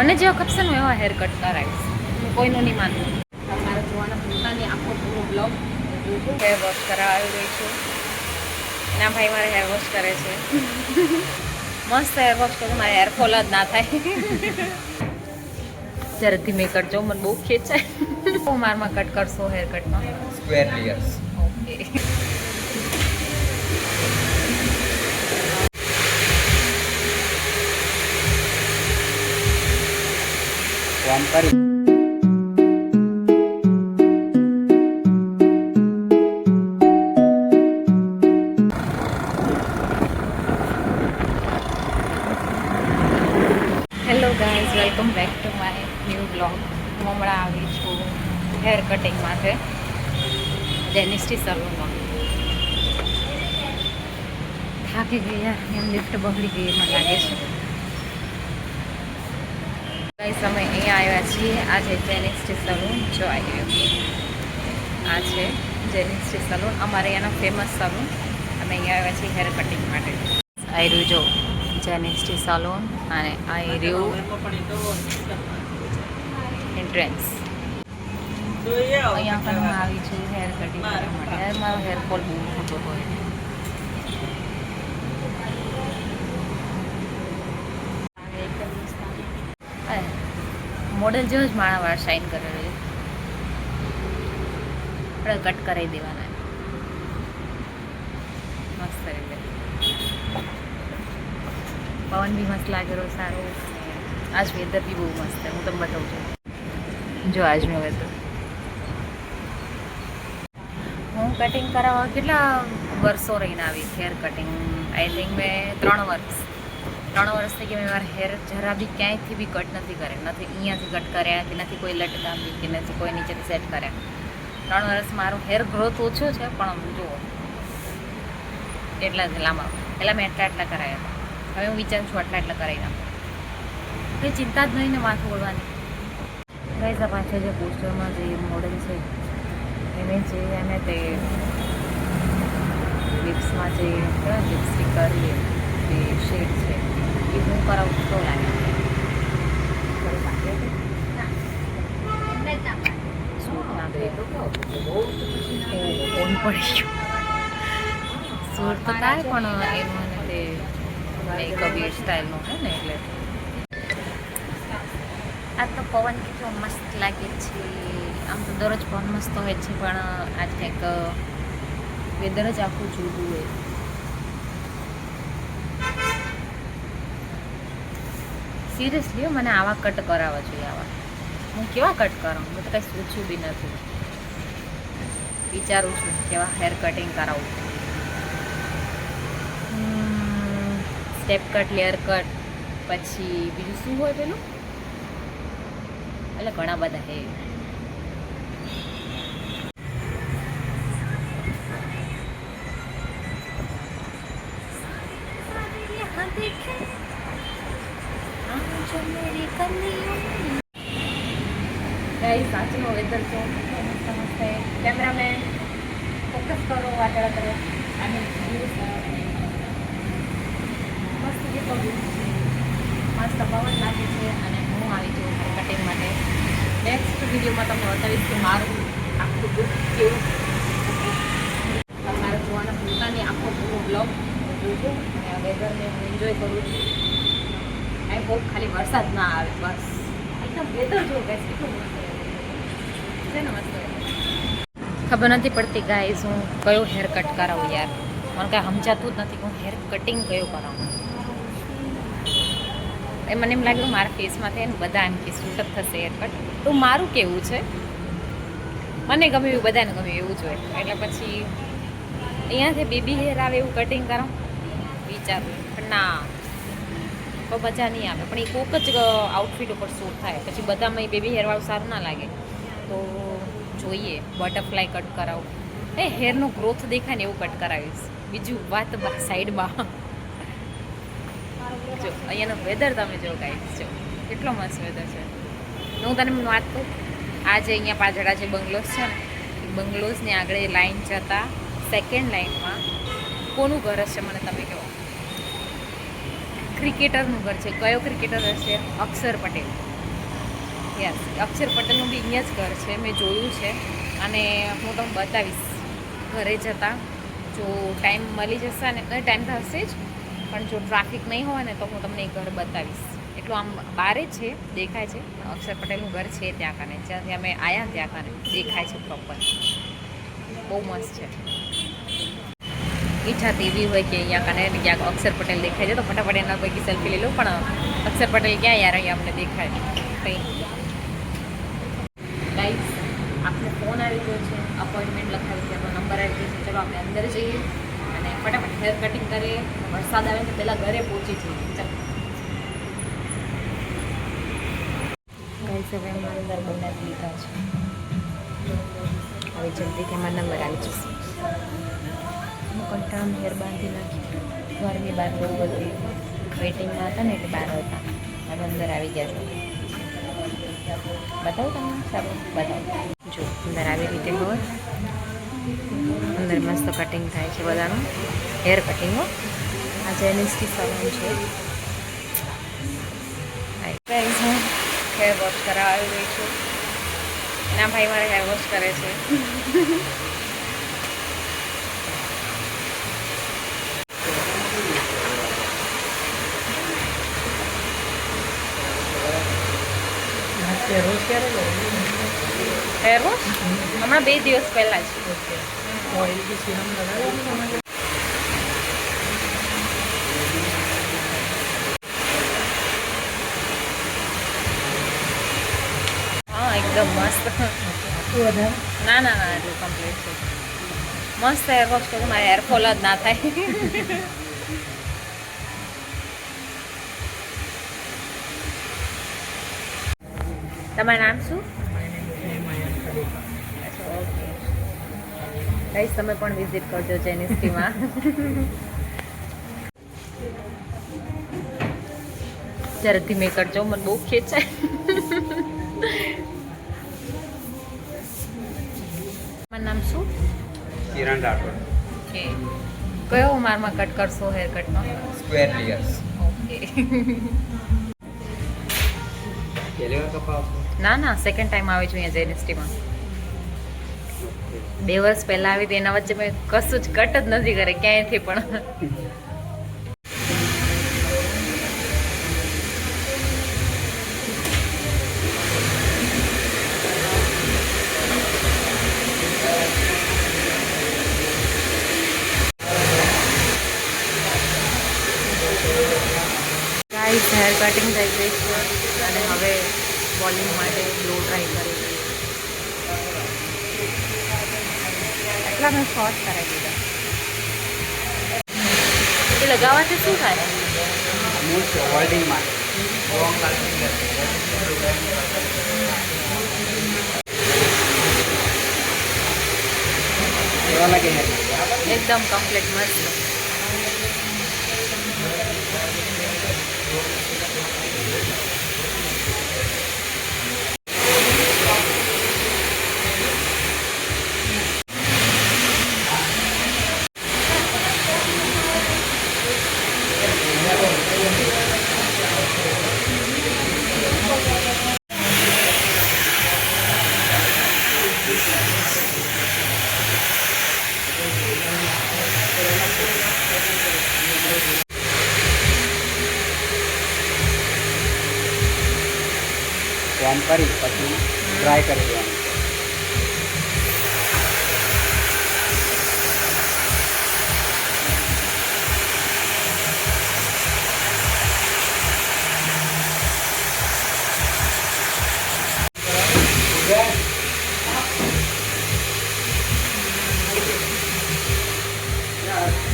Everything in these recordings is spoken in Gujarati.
મને જેવા ખપશે ને એવા હેર કટ કરાવીશ, હું કોઈનું નહીં માનું. તમારે જોવાના ભૂલતા નહીં, આખો પૂરો બ્લોગ હેર વોશ કરાવી રહી છું. ના ભાઈ મારે હેર વોશ કરે છે. મસ્ત હેર વોશ કરું, મારે હેરફોલ જ ના થાય. જ્યારે ધીમે કરજો, મને બહુ ખેંચાય. મારમાં કટ કરશો હેર કટમાં સ્ક્વેર લેયર્સ. ઓકે. આમ કરી hello guys, welcome back to my new blog. હું હમણાં આવી છું હેર કટિંગ માટે જેનિસ્ટી સલૂનમાં. થાકી ગઈ યાર, એમ લિફ્ટ બગડી ગઈ મને લાગે છે. ગાઈઝ અમે અહીંયા આવ્યા છીએ, આ છે જેનિસ્ટી સલૂન. જો આવ્યું, આ છે જેનિસ્ટી સલૂન, અમારે અહીંયાનો ફેમસ સલૂન. અમે અહીંયા આવ્યા છીએ હેર કટિંગ માટે. આવ્યું જો જેનિસ્ટી સલૂન, અને આ રહ્યું એન્ટ્રન્સ. અહીંયા પણ હું આવી છું હેર કટિંગ કરવા માટે. મારો હેરફોલ બહુ મોટો હોય. મોડલ જેવો જ મારા વાળ શાઇન કરેલો છે. આપણે કટ કરાવી દેવાના મસ્ત રીતે. પવન બી મસ્ત લાગેલો સારો. આજ વેધર બી બહુ મસ્ત છે, હું તમને બતાવું છું. જો આજનું વેધર. હું કટિંગ કરાવવા કેટલા વર્ષો રહીને આવી હેર કટિંગ. આઈ થિંક મેં 3 વર્ષ થઈ ગયા. મેં મારા હેર જરા બી ક્યાંયથી બી કટ નથી કર્યા. નથી અહીંયાથી કટ કર્યા, કે નથી કોઈ લટકાવી, કે નથી કોઈ નીચેથી સેટ કર્યા. 3 વર્ષ મારો હેર ગ્રોથ ઓછો છે, પણ જુઓ એટલા જ લાંબા. પહેલાં મેં એટલા કરાયા હતા. હવે હું વિચારું છું એટલા કરાવી નાખું. કંઈ ચિંતા જ નહીં ને માથું ઓળવાની. ગાઈઝ, આ પાછળ જે પોસ્ટરમાં જે મોડલ છે એને તે લિપ્સમાં જે લિપસ્ટિક કરીએ તે શેડ છે એ હું કરાવું તો લાગે. સૂટ નાખે ફોન પડી ગયો. સૂટ તો થાય, પણ એનું અને તે મેકઅપ હેર સ્ટાઇલનું છે ને, એટલે આ તો પવન કેટલો મસ્ત લાગે છે. આમ તો દરરોજ પવન મસ્ત હોય છે, પણ આજ કંઈક વેધર જ આખું જુદું હોય. સિરિયસલી મને આવા કટ કરાવવા જોઈએ. આવા હું કેવા કટ કરાવું? હું તો કંઈ સોચ્યું બી નથી. વિચારું છું કેવા હેર કટિંગ કરાવું. સ્ટેપ કટ, લેયર કટ, પછી બીજું શું હોય પેલું, એટલે ઘણા બધા હે. સાચું વેધર છે. નમસ્તે કેમેરામેન, ફોકસ કરો, વાદળ કરો. અને મસ્ત જે મસ્ત પવન લાગે છે. અને હું આવી છું હેર કટિંગ માટે. નેક્સ્ટ વિડીયોમાં તમને બતાવીશ કે મારું આખું લુક કેવું. તમારે જોવાના ભૂલતા નહીં, આખો પૂરો બ્લોગ જોજો. અને આ વેધરને હું એન્જોય કરું છું. આઈ હોપ ખાલી વરસાદ ના આવે, બસ. એકદમ વેધર જો ગાઈસ કેટલું મસ્ત છે ને, મસ્ત. ખબર નથી પડતી ગાઈસ હું કયો હેર કટ કરાવું યાર. મને કાંઈ સમજાતું જ નથી કે હું હેર કટિંગ કયો કરાવું. એ મને એમ લાગ્યું મારા ફેસમાં થાય ને બધા એમ કે સૂટ જ થશે હેર કટ. તો મારું કેવું છે, મને ગમે એવું બધાને ગમે એવું જ હોય. એટલે પછી અહીંયાથી બેબી હેર આવે એવું કટિંગ કરાવું વિચારું, પણ ના, તો મજા નહીં આવે. પણ એ કોક જ આઉટફિટ ઉપર સૂટ થાય. પછી બધામાં એ બેબી હેરવાળું સારું ના લાગે. તો જોઈએ બટરફ્લાય કટ કરાવું. એ હેરનો ગ્રોથ દેખાય ને એવું કટ કરાવીશ. બીજું વાત સાઈડમાં. જો અહીંયાનો વેધર તમે જો ગાઈસ, જો કેટલો મસ્ત વેધર છે. હું તને વાત કહું, આ જે અહીંયા પાછળ જે બંગલોઝ છે ને, એ બંગલોઝની આગળ લાઈન જતા સેકન્ડ લાઈનમાં કોનું ઘર હશે મને તમે કહો. ક્રિકેટરનું ઘર છે. કયો ક્રિકેટર હશે? અક્ષર પટેલ. યસ, અક્ષર પટેલનું બી અહીંયા જ ઘર છે, મેં જોયું છે. અને હું તમને બતાવીશ ઘરે જતાં, જો ટાઈમ મળી જશે ને, ટાઈમ તો હશે જ, પણ જો ટ્રાફિક નહીં હોય ને તો હું તમને એ ઘર બતાવીશ. એટલું આમ બારે જ છે, દેખાય છે, અક્ષર પટેલનું ઘર છે ત્યાં કાને, જ્યાંથી અમે આવ્યા ત્યાં કાને દેખાય છે પ્રોપર. બહુ મસ્ત છે. ઈચ્છા તો એવી હોય કે અહીંયા કાને ક્યાંક અક્ષર પટેલ દેખાય છે તો ફટાફટ એના પૈકી સેલ્ફી લઈ લો, પણ અક્ષર પટેલ ક્યાં યાર અહીંયા અમને દેખાય કંઈ. ગાઈસ, આપણે ફોન આવી ગયો છે, અપોઇન્ટમેન્ટ લખાવી છે, આપણો નંબર આવી ગયો છે. ચલો આપણે અંદર જઈએ અને ફટાફટ હેર કટિંગ કરીએ. વરસાદ આવે તો પહેલાં ઘરે પહોંચી જઈએ. ચાલો ગાઈસ, હવે અમારા અંદર બનાવી લીધા છે. હવે જલ્દીથી અમારા નંબર આવી જશે. કંટાળામાં હેર બાંધી નાખી. ઘરની બહાર બહુ બધી વેટિંગમાં હતા ને એટલે બહાર હતા. હવે અંદર આવી ગયા છે. બતાવું તમને? સારું બતાવું. જો અંદર આવી રીતે હોય, અંદર મસ્ત કટિંગ થાય છે બધાનું, હેર કટિંગો. આ જેનિસથી સલૂન છે. ગાઈસ, હું હેર વોશ કરાવવા આવી રહી છું. એના ભાઈ મારે હેર વોશ કરે છે. હેર વોશ હમણાં 2 દિવસ પહેલાં જ. હા, એકદમ મસ્ત. ના ના ના, એટલું કમ્પ્લીટ છે. મસ્ત હેર વોશ કરું, મારે હેરફોલ જ ના થાય. તમારું નામ શું? ગાઈસ, તમે પણ વિઝિટ કરજો જેનિસ્ટીમાં. જરા ધીમે કરજો, મને બહુ ખેંચાય. તમારું નામ શું? કિરણ રાઠોડ. ઓકે, કયો ઉંમરમાં કટ કરશો હેર કટમાં? સ્ક્વેર લિયર્સ. ઓકે. પહેલી વાર કપાવ? ના ના, સેકન્ડ ટાઈમ આવે છું અહીંયા જેનિસ્ટીમાં. 2 વર્ષ પહેલાં આવી હતી, એના વચ્ચે મેં કશું જ કટ જ નથી કરે ક્યાંયથી પણ. ગાઈસ, હેર કટિંગ થઈ ગઈ છે અને હવે વોલ્યુમ માટે બ્લો ડ્રાય કરી. એટલા મેં શોર્ટ કરાવી દીધા. એ લગાવવાથી શું થાય? સ્મૂથ હોલ્ડિંગમાં લોંગ લાસ્ટિંગ રહેશે. કેવા લાગે હેર? એકદમ કમ્પ્લીટ મસ્ત. વોર્મ કરી પછી ડ્રાય કરી દેવાનું.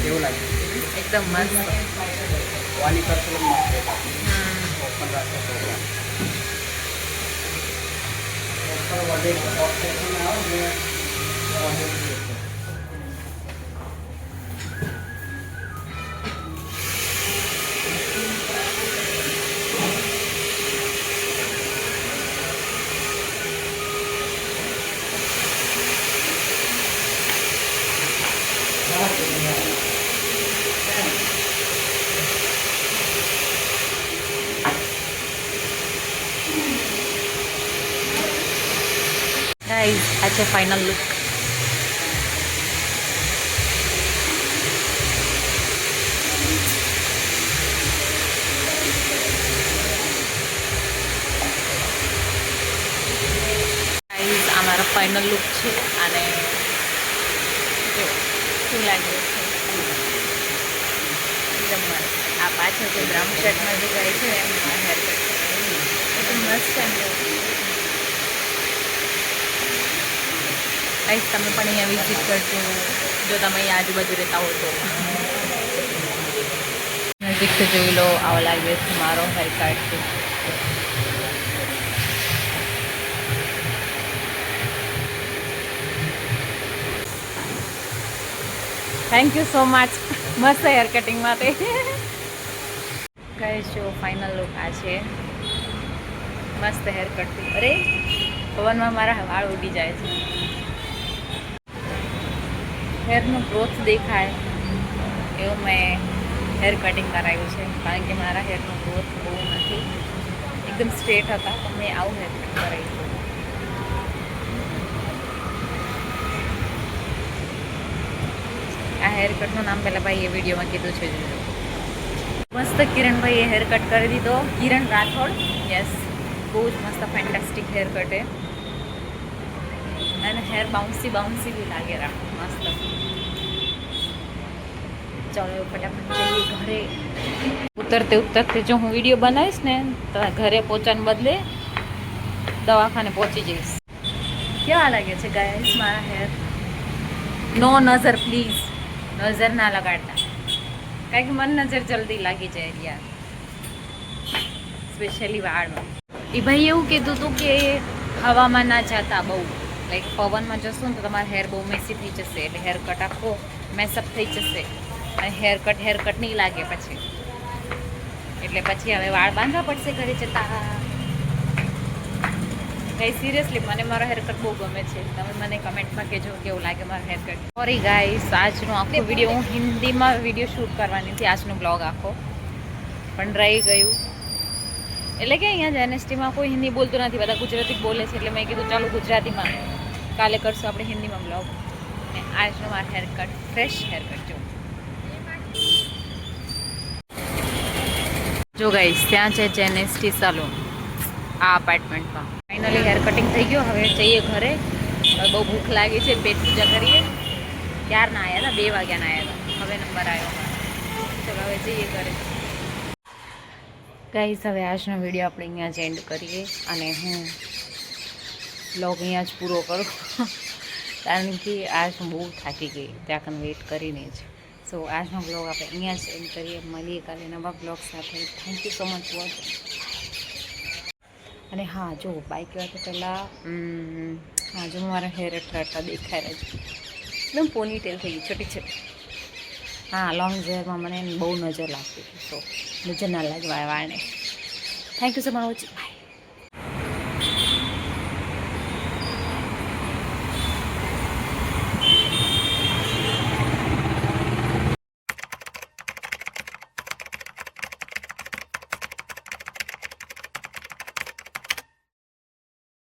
કેવું લાગે? એકદમ મસ્ત. વાની કરશું મસ્ત ઓપન રાખશે પ્રોગ્રામ. વધે ઓપ્શન આવે ને ગાઈઝ આ છે ફાઇનલ લુક. ગાઈઝ આ મારો ફાઇનલ લુક છે અને જો શું લાગે છે એકદમ મસ્ત. આ પાછળ જે બ્રાઉન શર્ટમાં જે ગાય છે એમ હેર કટ એકદમ મસ્ત એમ. ગાઈઝ તમે પણ અહીંયા વિઝિટ કરજો જો તમે અહીંયા આજુબાજુ રહેતા હો તો. નજીકથી જોઈ લો આવો લાગે છે મારો hair cut. Thank you so much મસ્ત હેર કટિંગ માટે. ગાઈઝ જો ફાઇનલ લુક આ છે મસ્ત હેર કટ. અરે પવનમાં મારા વાળ ઉડી જાય છે. હેરનો ગ્રોથ દેખાય એવું મેં હેર કટિંગ કરાવ્યું છે કારણ કે મારા હેરનો ગ્રોથ બહુ નથી, એકદમ સ્ટ્રેટ હતા તો મેં આવું હેર કટ કરાવ્યું છે. આ હેર કટનું નામ પહેલાં ભાઈએ વિડીયોમાં કીધું છે. મસ્ત કિરણભાઈએ હેર કટ કરી દીધો. કિરણ રાઠોડ, યસ, બહુ જ મસ્ત ફેન્ટાસ્ટિક હેર કટ હે અને હેર બાઉન્સી બાઉન્સી બી લાગે રા મસ્ત. ચાલો ફટાફટ જઈએ ઘરે. ઉતરતે જો હું વિડીયો બનાવીશ ને તો ઘરે પહોંચવાને બદલે દવાખાને પહોંચી જઈશ. કેવા લાગે છે ગાઈસ મારા હેર? નો નજર પ્લીઝ, નજર ના લગાડતા કારણ કે મને નજર જલ્દી લાગી જાય યાર, સ્પેશિયલી વાળમાં. એ ભાઈ એવું કીધું હતું કે હવામાં ના જતા બહુ, લાઈક પવનમાં જશું ને તો તમારો હેર બહુ મેસી થઈ જશે એટલે હેર કટ આખો મેસઅપ થઈ જશે અને હેર કટ નહીં લાગે પછી, એટલે પછી હવે વાળ બાંધવા પડશે ઘરે જતા. ગાઈ સિરિયસલી મને મારો હેરકટ બહુ ગમે છે. તમે મને કમેન્ટમાં કહેજો કેવું લાગે મારો હેરકટ. સોરી ગાઈસ, આજનો આખો વિડીયો હું હિન્દીમાં વિડીયો શૂટ કરવાની હતી, આજનો બ્લોગ આખો પણ રહી ગયું. એટલે કે અહીંયા જેનેસ્ટીમાં કોઈ હિન્દી બોલતું નથી, બધા ગુજરાતી બોલે છે એટલે મેં કીધું ચાલો ગુજરાતીમાં કાલે કરશું આપણે હિન્દીમાં બ્લોગ. અને આજનો મારો હેરકટ ફ્રેશ હેરકટ જો ગાઈસ ત્યાં છે જેનેસ્ટી સલૂન આ અપાર્ટમેન્ટમાં. ફાઇનલી હેર કટિંગ થઈ ગયો. હવે જઈએ ઘરે. હવે બહુ ભૂખ લાગી છે, પેટ પૂજા કરીએ. ક્યારના આવ્યા હતા, 2 વાગ્યાના આવ્યા હતા, હવે નંબર આવ્યો. ચલો હવે જઈએ ઘરે. ગાઈસ હવે આજનો વિડીયો આપણે અહીંયા જ એન્ડ કરીએ અને હું બ્લોગ અહીંયા જ પૂરો કરું કારણ કે આજ હું બહુ થાકી ગઈ ત્યાં કન વેઇટ કરીને જ. સો આજનો બ્લોગ આપણે અહીંયા જ એન્ડ કરીએ. મળીએ કાલે નવા બ્લોગ સાથે. Thank you so much watching. અને હા જો બાઇક કહેવા તો પહેલાં હા જો મારા હેર અઠવાડિયા દેખાય જ એકદમ પોની ટેલ થઈ ગઈ છોટી છોટી. હા લોંગ હેરમાં મને બહુ નજર લાગતી હતી, તો નજર ના લાગવા વાળને. Thank you so much watching. By.